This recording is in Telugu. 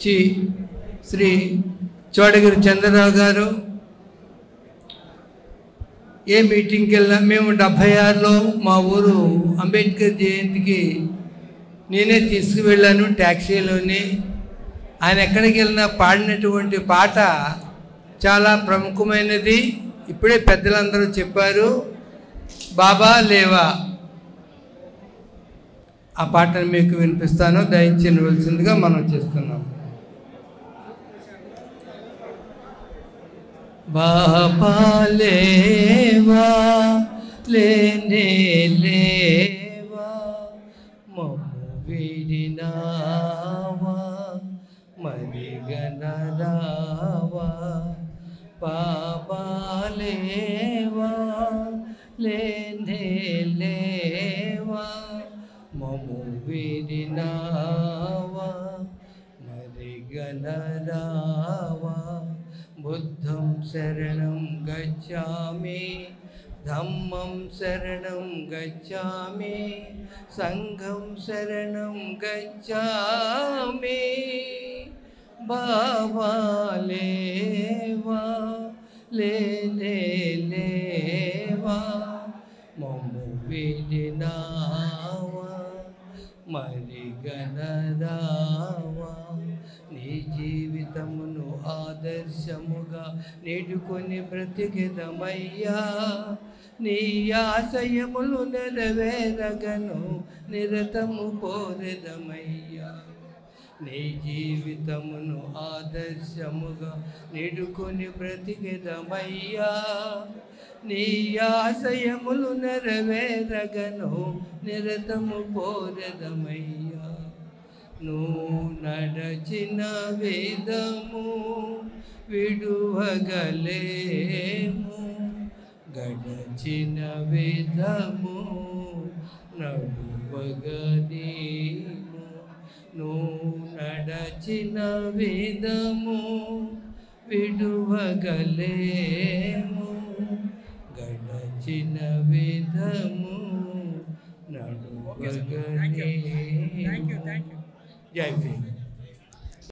శ్రీ చోడగిరి చంద్రరావు గారు ఏ మీటింగ్కి వెళ్ళినా మేము 76లో మా ఊరు అంబేద్కర్ జయంతికి నేనే తీసుకువెళ్ళాను ట్యాక్సీలోని. ఆయన ఎక్కడికి వెళ్ళినా పాడినటువంటి పాట చాలా ప్రముఖమైనది. ఇప్పుడే పెద్దలందరూ చెప్పారు, బాబా లేవా. ఆ పాటను మీకు వినిపిస్తాను, దయచేయవలసిందిగా మనం చేస్తున్నాం. బాబా లేవా లేనే లేవా మమ్ము వీడినావా మరిగనరావా. బాబా లేవా లేనే లేవా మమ్ము వీడినావా మరిగనరావా. బుద్ధం శరణం గచ్ఛామి ధమ్మం శరణం గచ్ఛామి సంఘం శరణం గచ్ఛామి. బాబా లేవా లేనే లేవా మమ్ము వీడినావా మరిగనరావా. నీ జీవితమును ఆదర్శముగా నేడుకొని బ్రతికెదమయ్యా. నీ ఆశయములు నెరవేరగను నిరతము కోరెదమయ్యా. నీ జీవితమును ఆదర్శముగా నేడుకొని బ్రతికెదమయ్యా. నీ ఆశయములు నెరవేరగను నిరతము కోరెదమయ్యా. నువ్వు నడచిన వేదము విడువగలేము, గడచిన వేదము నడువగలేము. నువ్వు నడచిన వేదము విడువగలేము, గడచిన వేదము నడువగలేము. జై భీమ్.